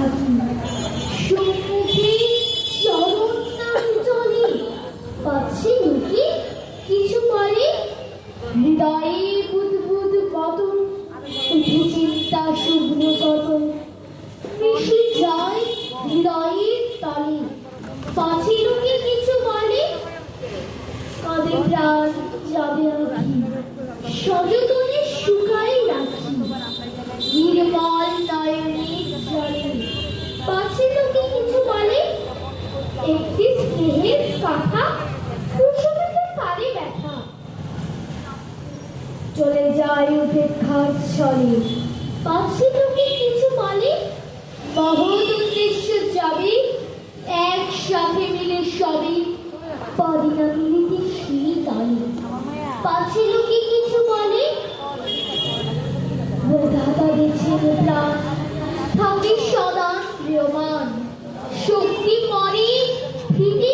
থাকি। সম্মুখে চরণ নাম চলে, পাছে লোকে কিছু বলে। হৃদয়ে বুদ্বুদ পতন, উঠে চিন্তা শুভ্র গতন। মিশে যায় হৃদয়ের তলে, পাছে লোকে কিছু বলে। কাঁদে প্রাণ যাবে আঁখি, সযতনে শুকাই রাখি। নির্মল নয়নের জলে, পাছে লোকে কিছু বলে। একটি স্নেহের কথা, কুসুমেতে কারে ব্যথা। চলে যায় উপেক্ষার ছলে, পাছে লোকে কিছু বলে। মহৎ উদ্দেশ্য যাবে, একসাথে মিলে সবে। পারি না মিলিতে সেই তালে, পাছে লোকে কিছু বলে। বোধাতা দিয়েছেন প্রাণ, থাকে সদা প্রিয়মান। শক্তি মরে ফিরে